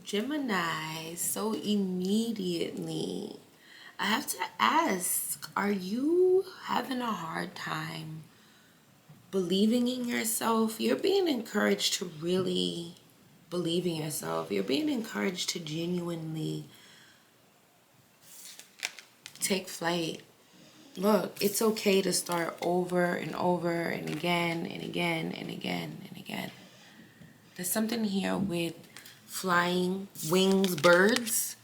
Gemini, so immediately, I have to ask, are you having a hard time believing in yourself? You're being encouraged to really believe in yourself. You're being encouraged to genuinely take flight. Look, it's okay to start over and over and again and again and again and again. There's something here with flying wings birds.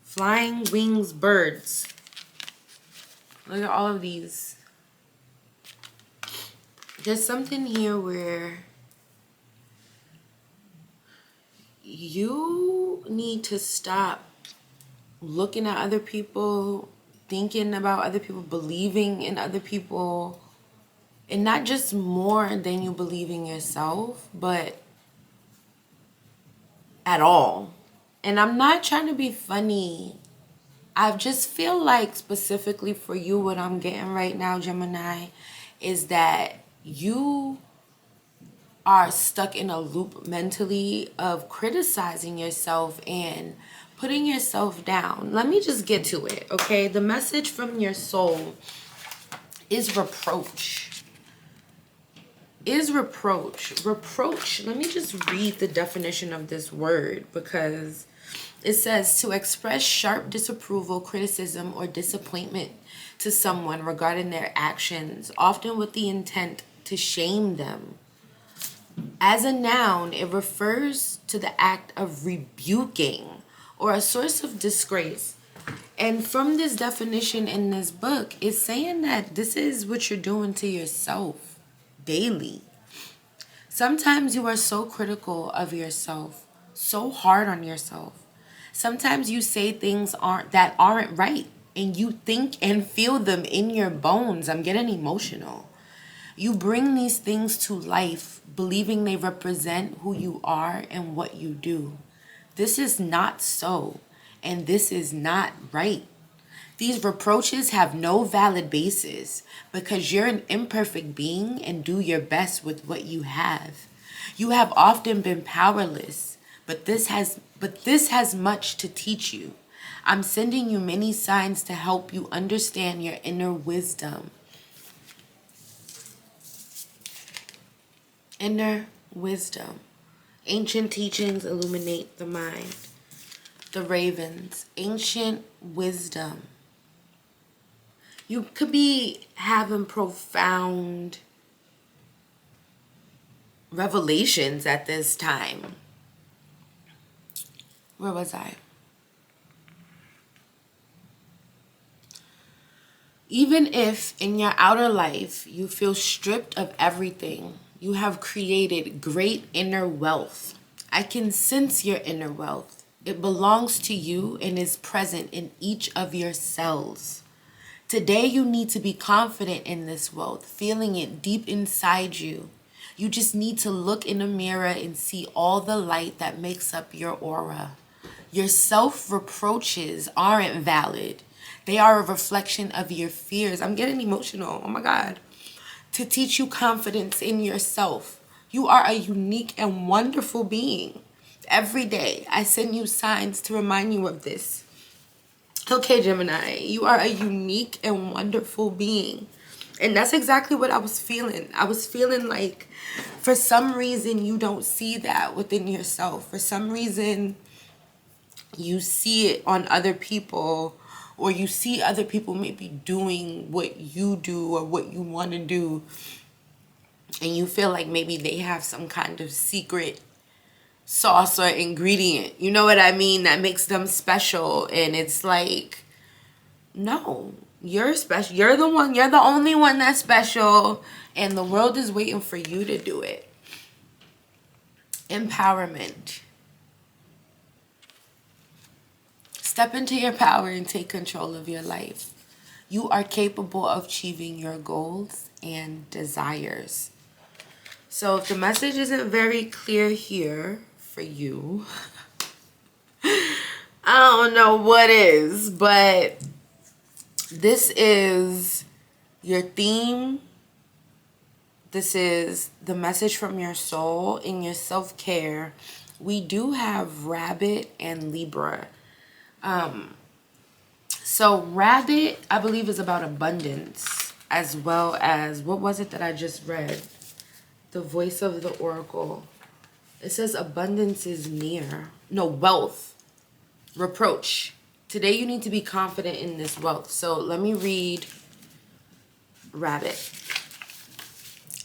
Flying wings birds. Look at all of these. There's something here where you need to stop looking at other people, thinking about other people, believing in other people, and not just more than you believe in yourself, but at all. And I'm not trying to be funny. I just feel like specifically for you, what I'm getting right now, Gemini, is that you are stuck in a loop mentally of criticizing yourself and putting yourself down. Let me just get to it, okay? The message from your soul is reproach. Reproach. Let me just read the definition of this word, because it says to express sharp disapproval, criticism, or disappointment to someone regarding their actions, often with the intent to shame them. As a noun, it refers to the act of rebuking or a source of disgrace. And from this definition in this book, it's saying that this is what you're doing to yourself daily. Sometimes you are so critical of yourself, so hard on yourself. Sometimes you say things that aren't right, and you think and feel them in your bones. I'm getting emotional. You bring these things to life, believing they represent who you are and what you do. This is not so, and this is not right. These reproaches have no valid basis because you're an imperfect being and do your best with what you have. You have often been powerless, but this has much to teach you. I'm sending you many signs to help you understand your inner wisdom. Inner wisdom. Ancient teachings illuminate the mind. The ravens. Ancient wisdom. You could be having profound revelations at this time. Where was I? Even if in your outer life you feel stripped of everything, you have created great inner wealth. I can sense your inner wealth. It belongs to you and is present in each of your cells. Today you need to be confident in this wealth, feeling it deep inside you. You just need to look in the mirror and see all the light that makes up your aura. Your self-reproaches aren't valid. They are a reflection of your fears. I'm getting emotional. Oh my God. To teach you confidence in yourself. You are a unique and wonderful being. Every day, I send you signs to remind you of this. Okay, Gemini, you are a unique and wonderful being. And that's exactly what I was feeling. I was feeling like for some reason you don't see that within yourself. For some reason you see it on other people, or you see other people maybe doing what you do or what you want to do, and you feel like maybe they have some kind of secret sauce or ingredient, you know what I mean, that makes them special. And it's like, no, you're special. You're the only one that's special, and the world is waiting for you to do it. Empowerment. Step into your power and take control of your life. You are capable of achieving your goals and desires. So if the message isn't very clear here for you, I don't know what is, but this is your theme This is the message from your soul in your self-care. We do have Rabbit and Libra. So Rabbit, I believe, is about abundance, as well as, what was it that I just read? The voice of the oracle. It says abundance is near. No, wealth. Reproach. Today you need to be confident in this wealth. So let me read Rabbit.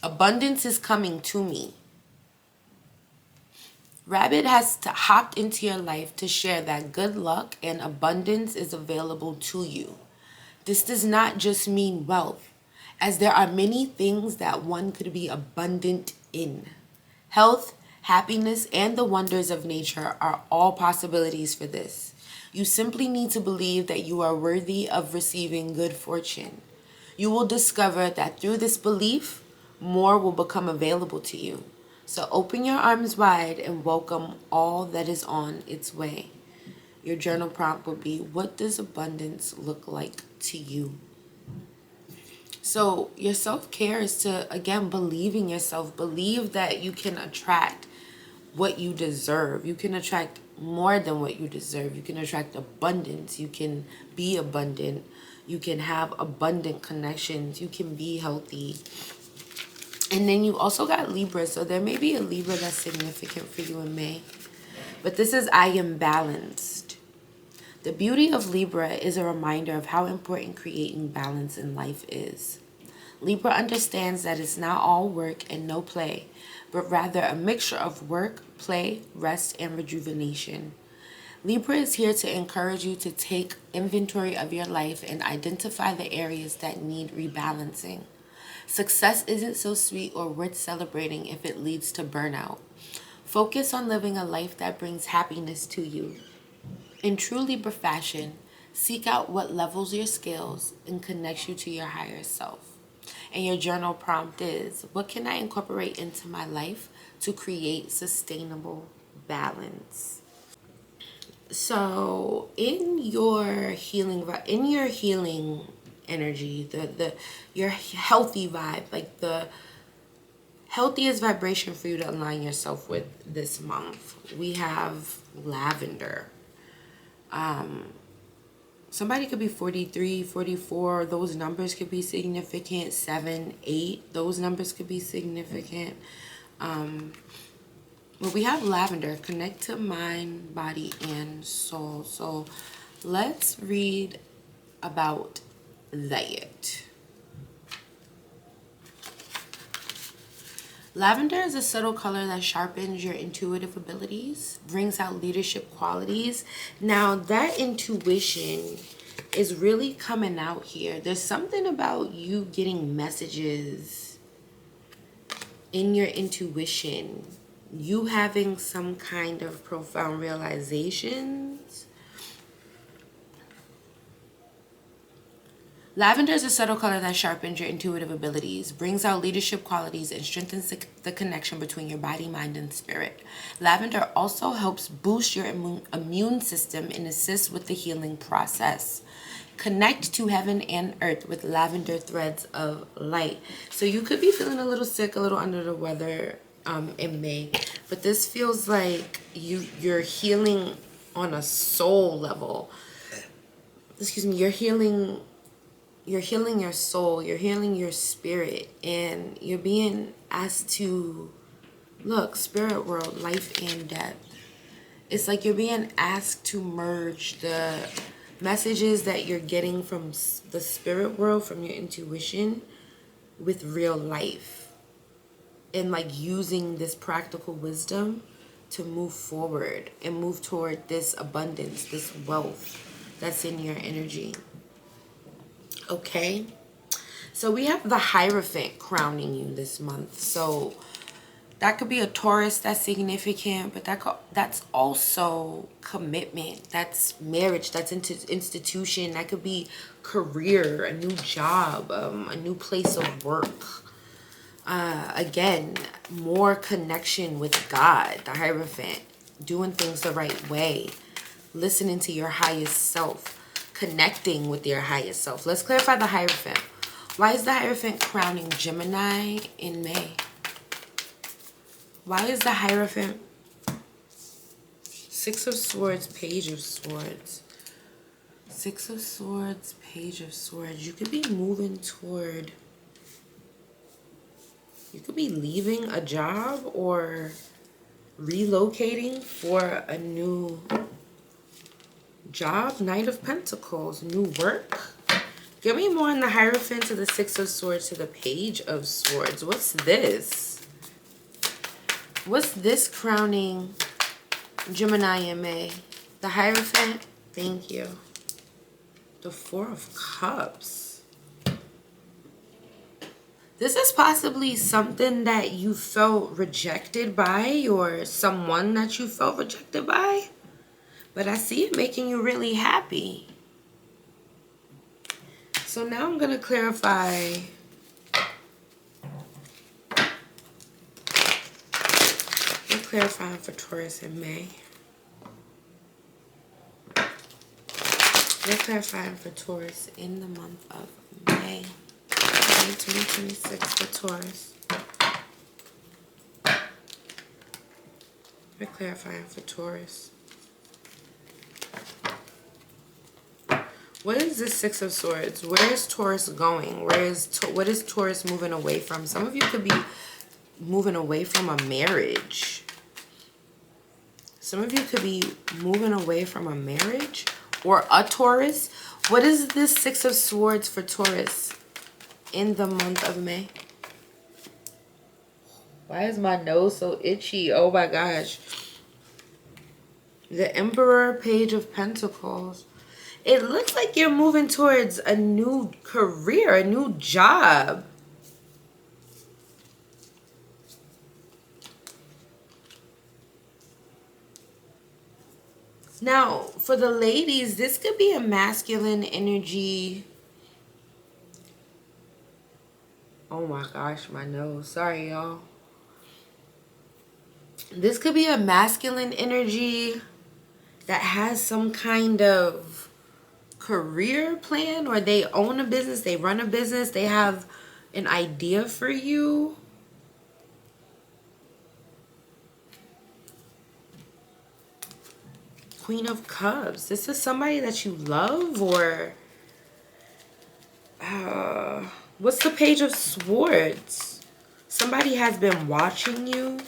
Abundance is coming to me. Rabbit has hopped into your life to share that good luck and abundance is available to you. This does not just mean wealth, as there are many things that one could be abundant in. Health, happiness, and the wonders of nature are all possibilities for this. You simply need to believe that you are worthy of receiving good fortune. You will discover that through this belief, more will become available to you. So open your arms wide and welcome all that is on its way. Your journal prompt will be, what does abundance look like to you? So your self-care is to, again, believe in yourself. Believe that you can attract what you deserve. You can attract more than what you deserve. You can attract abundance. You can be abundant. You can have abundant connections. You can be healthy. And then you also got Libra. So there may be a Libra that's significant for you in May. But this is, I am balanced. The beauty of Libra is a reminder of how important creating balance in life is. Libra understands that it's not all work and no play, but rather a mixture of work, play, rest, and rejuvenation. Libra is here to encourage you to take inventory of your life and identify the areas that need rebalancing. Success isn't so sweet or worth celebrating if it leads to burnout. Focus on living a life that brings happiness to you. In true Libra fashion, seek out what levels your skills and connects you to your higher self. And your journal prompt is, what can I incorporate into my life to create sustainable balance? So in your healing energy, your healthy vibe, like the healthiest vibration for you to align yourself with this month, we have lavender. Somebody could be 43, 44. Those numbers could be significant. 7, 8. Those numbers could be significant. But we have lavender. Connect to mind, body, and soul. So let's read about that. Lavender is a subtle color that sharpens your intuitive abilities, brings out leadership qualities. Now, that intuition is really coming out here. There's something about you getting messages in your intuition, you having some kind of profound realizations. Lavender is a subtle color that sharpens your intuitive abilities, brings out leadership qualities, and strengthens the connection between your body, mind, and spirit. Lavender also helps boost your immune system and assists with the healing process. Connect to heaven and earth with lavender threads of light. So you could be feeling a little sick, a little under the weather in May, but this feels like you're healing on a soul level. Excuse me, you're healing your soul, you're healing your spirit, and you're being asked to look, spirit world, life and death. It's like you're being asked to merge the messages that you're getting from the spirit world, from your intuition, with real life, and like using this practical wisdom to move forward and move toward this abundance, this wealth that's in your energy. Okay, so we have the Hierophant crowning you this month. So that could be a Taurus that's significant, but that's also commitment, that's marriage, that's institution, that could be career, a new job, a new place of work. Again, more connection with God, the Hierophant, doing things the right way, listening to your highest self, connecting with your highest self. Let's clarify the Hierophant. Why is the Hierophant crowning Gemini in May? Why is the Hierophant Six of Swords, Page of Swords? Six of Swords, Page of Swords. You could be moving toward... You could be leaving a job or relocating for a new job. Knight of Pentacles. New work. Give me more on the Hierophant to the Six of Swords to the Page of Swords. What's this? What's this crowning Gemini in May? The Hierophant. Thank you. The Four of Cups. This is possibly something that you felt rejected by, or someone that you felt rejected by. But I see it making you really happy. So now I'm going to clarify. We're clarifying for Taurus in May. We're clarifying for Taurus in the month of May. 2026 for Taurus. We're clarifying for Taurus. What is this Six of Swords? Where is Taurus going? What is Taurus moving away from? Some of you could be moving away from a marriage. Some of you could be moving away from a marriage or a Taurus. What is this Six of Swords for Taurus in the month of May? Why is my nose so itchy? Oh my gosh. The Emperor, Page of Pentacles. It looks like you're moving towards a new career, a new job. Now, for the ladies, this could be a masculine energy. Oh my gosh, my nose. Sorry, y'all. This could be a masculine energy that has some kind of career plan, or they own a business, they run a business, they have an idea for you. Queen of Cups. This is somebody that you love, or what's the Page of Swords? Somebody has been watching you.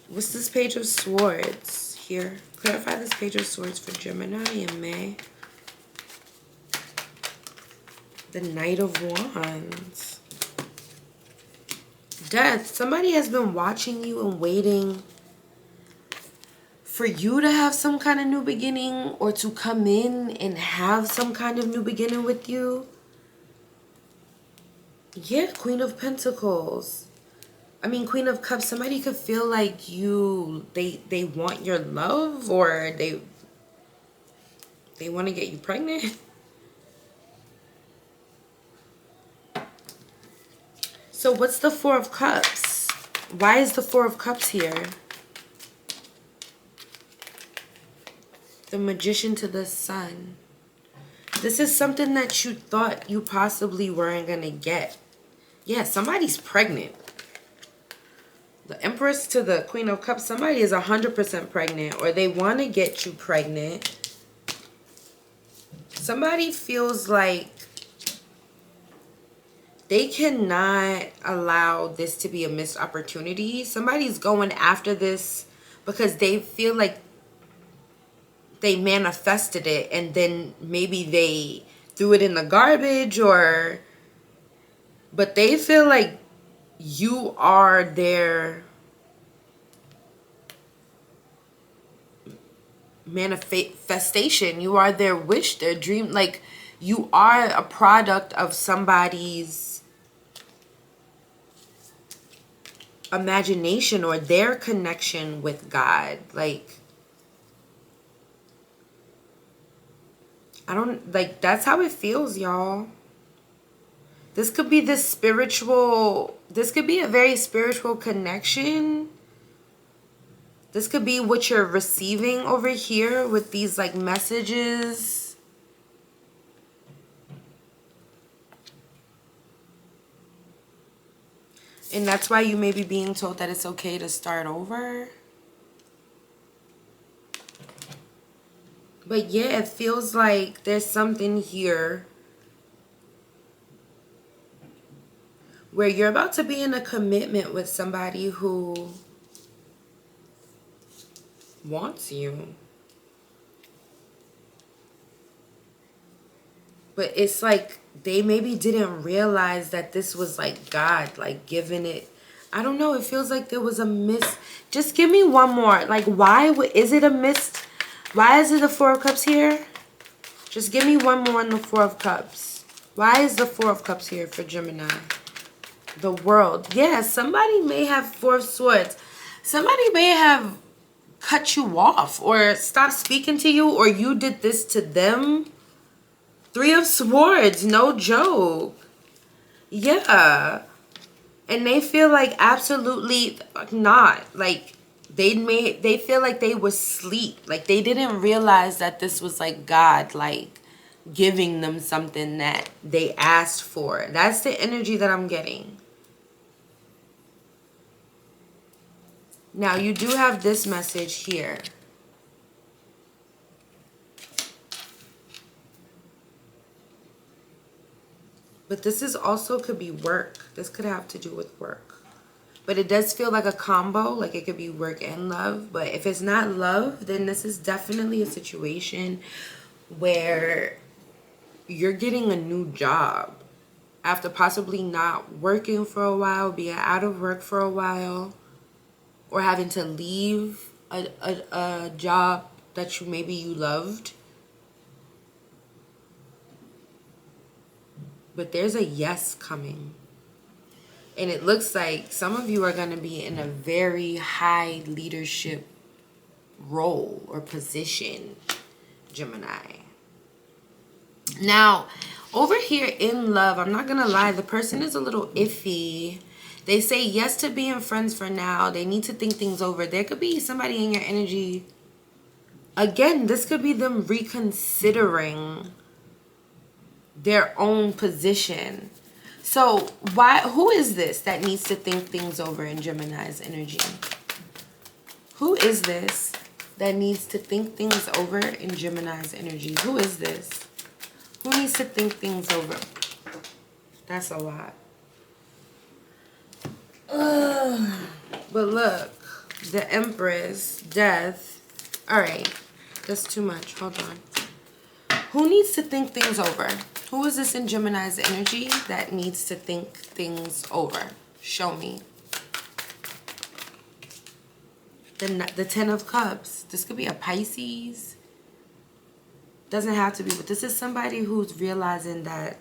What's this Page of Swords here? Clarify this Page of Swords for Gemini in May. The Knight of Wands. Death. Somebody has been watching you and waiting for you to have some kind of new beginning, or to come in and have some kind of new beginning with you. Yeah, Queen of Pentacles. I mean, Queen of Cups. Somebody could feel like they want your love, or they want to get you pregnant. So what's the Four of Cups? Why is the Four of Cups here? The Magician to the Sun. This is something that you thought you possibly weren't going to get. Yeah, somebody's pregnant. The Empress to the Queen of Cups. Somebody is 100% pregnant, or they want to get you pregnant. Somebody feels like they cannot allow this to be a missed opportunity. Somebody's going after this because they feel like they manifested it, and then maybe they threw it in the garbage, but they feel like you are their manifestation. You are their wish, their dream. Like, you are a product of somebody's imagination or their connection with God. Like, that's how it feels, y'all. This could be this spiritual, this could be a very spiritual connection. This could be what you're receiving over here with these like messages. And that's why you may be being told that it's okay to start over. But yeah, it feels like there's something here where you're about to be in a commitment with somebody who wants you. But it's like they maybe didn't realize that this was like God, like giving it. I don't know. It feels like there was a miss. Just give me one more. Like, why is it a miss? Why is it the Four of Cups here? Just give me one more on the Four of Cups. Why is the Four of Cups here for Gemini? The World. Yeah, somebody may have Four of Swords. Somebody may have cut you off or stopped speaking to you, or you did this to them. Three of Swords, no joke. Yeah. And they feel like absolutely not. Like they feel like they were asleep. Like they didn't realize that this was like God, like giving them something that they asked for. That's the energy that I'm getting. Now you do have this message here. But this is also could be work. This could have to do with work. But it does feel like a combo. Like it could be work and love. But if it's not love, then this is definitely a situation where you're getting a new job. After possibly not working for a while, being out of work for a while. Or having to leave a job that maybe you loved. But there's a yes coming. And it looks like some of you are going to be in a very high leadership role or position, Gemini. Now, over here in love, I'm not going to lie, the person is a little iffy. They say yes to being friends for now. They need to think things over. There could be somebody in your energy. Again, this could be them reconsidering their own position. So who is this that needs to think things over in Gemini's energy? Who is this that needs to think things over in Gemini's energy? Who is this? Who needs to think things over? That's a lot. But look, the Empress, Death. All right, that's too much. Hold on. Who needs to think things over? Who is this in Gemini's energy that needs to think things over? Show me. The Ten of Cups. This could be a Pisces. Doesn't have to be, but this is somebody who's realizing that,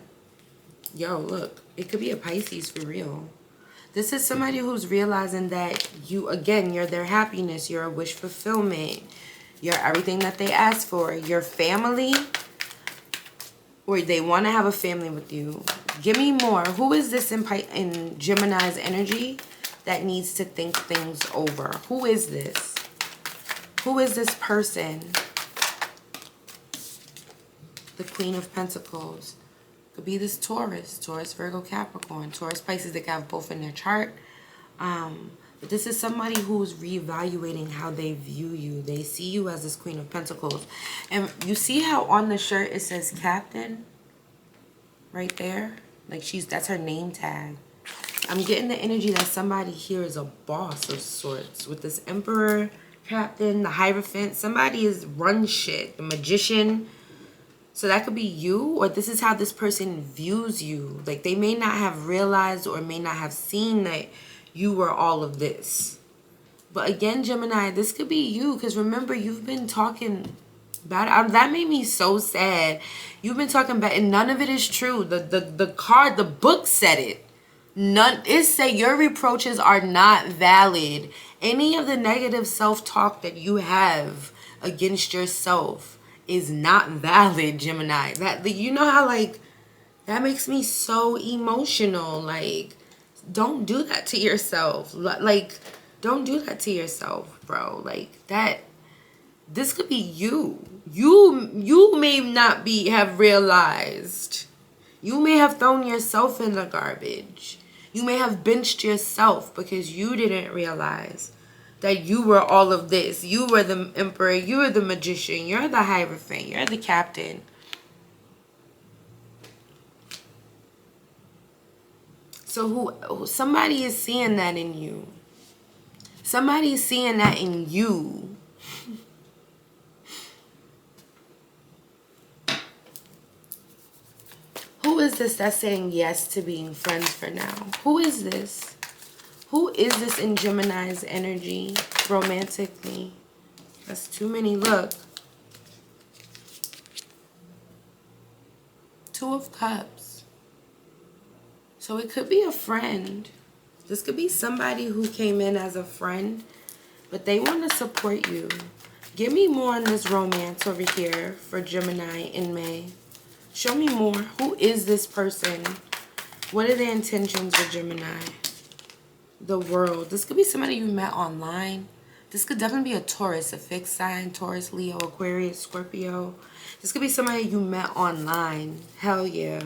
yo, look, it could be a Pisces for real. This is somebody who's realizing that you, again, you're their happiness. You're a wish fulfillment. You're everything that they ask for. Your family, or they want to have a family with you. Give me more. Who is this in Gemini's energy that needs to think things over? Who is this? Who is this person? The Queen of Pentacles. Could be this Taurus, Virgo, Capricorn, Taurus, Pisces. They can have both in their chart. But this is somebody who's reevaluating how they view you. They see you as this Queen of Pentacles. And you see how on the shirt it says Captain? Right there? Like that's her name tag. I'm getting the energy that somebody here is a boss of sorts. With this Emperor, Captain, the Hierophant. Somebody is run shit. The Magician. So that could be you, or this is how this person views you. Like they may not have realized or may not have seen that you were all of this. But again, Gemini, this could be you. Because remember, you've been talking bad. That made me so sad. You've been talking bad, and none of it is true. The book said it. It said your reproaches are not valid. Any of the negative self-talk that you have against yourself is not valid, Gemini. You know how, like, that makes me so emotional. Like, don't do that to yourself. Like, don't do that to yourself, bro. Like, this could be you. You may not have realized. You may have thrown yourself in the garbage. You may have benched yourself because you didn't realize that you were all of this. You were the emperor. You were the magician. You're the hierophant. You're the captain. So somebody is seeing that in you. Somebody is seeing that in you. Who is this that's saying yes to being friends for now? Who is this? Who is this in Gemini's energy romantically? That's too many. Look. Two of Cups. So it could be a friend. This could be somebody who came in as a friend, but they want to support you. Give me more on this romance over here for Gemini in May. Show me more. Who is this person? What are their intentions with Gemini? The World. This could be somebody you met online. This could definitely be a Taurus, a fixed sign. Taurus, Leo, Aquarius, Scorpio. This could be somebody you met online. Hell yeah.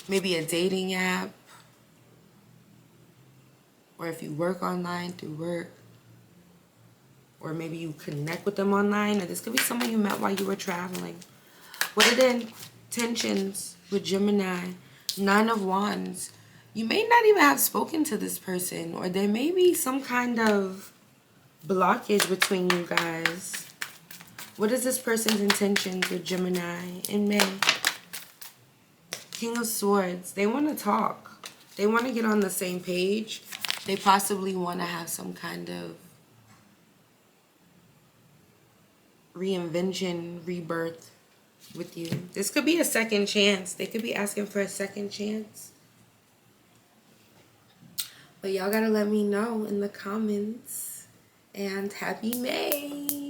Maybe a dating app. Or if you work online through work. Or maybe you connect with them online. Or this could be someone you met while you were traveling. What are the intentions with Gemini? 9 of Wands. You may not even have spoken to this person. Or there may be some kind of blockage between you guys. What is this person's intentions with Gemini in May? King of Swords. They want to talk. They want to get on the same page. They possibly want to have some kind of reinvention, rebirth with you. This could be a second chance. They could be asking for a second chance. But y'all gotta let me know in the comments. And happy May!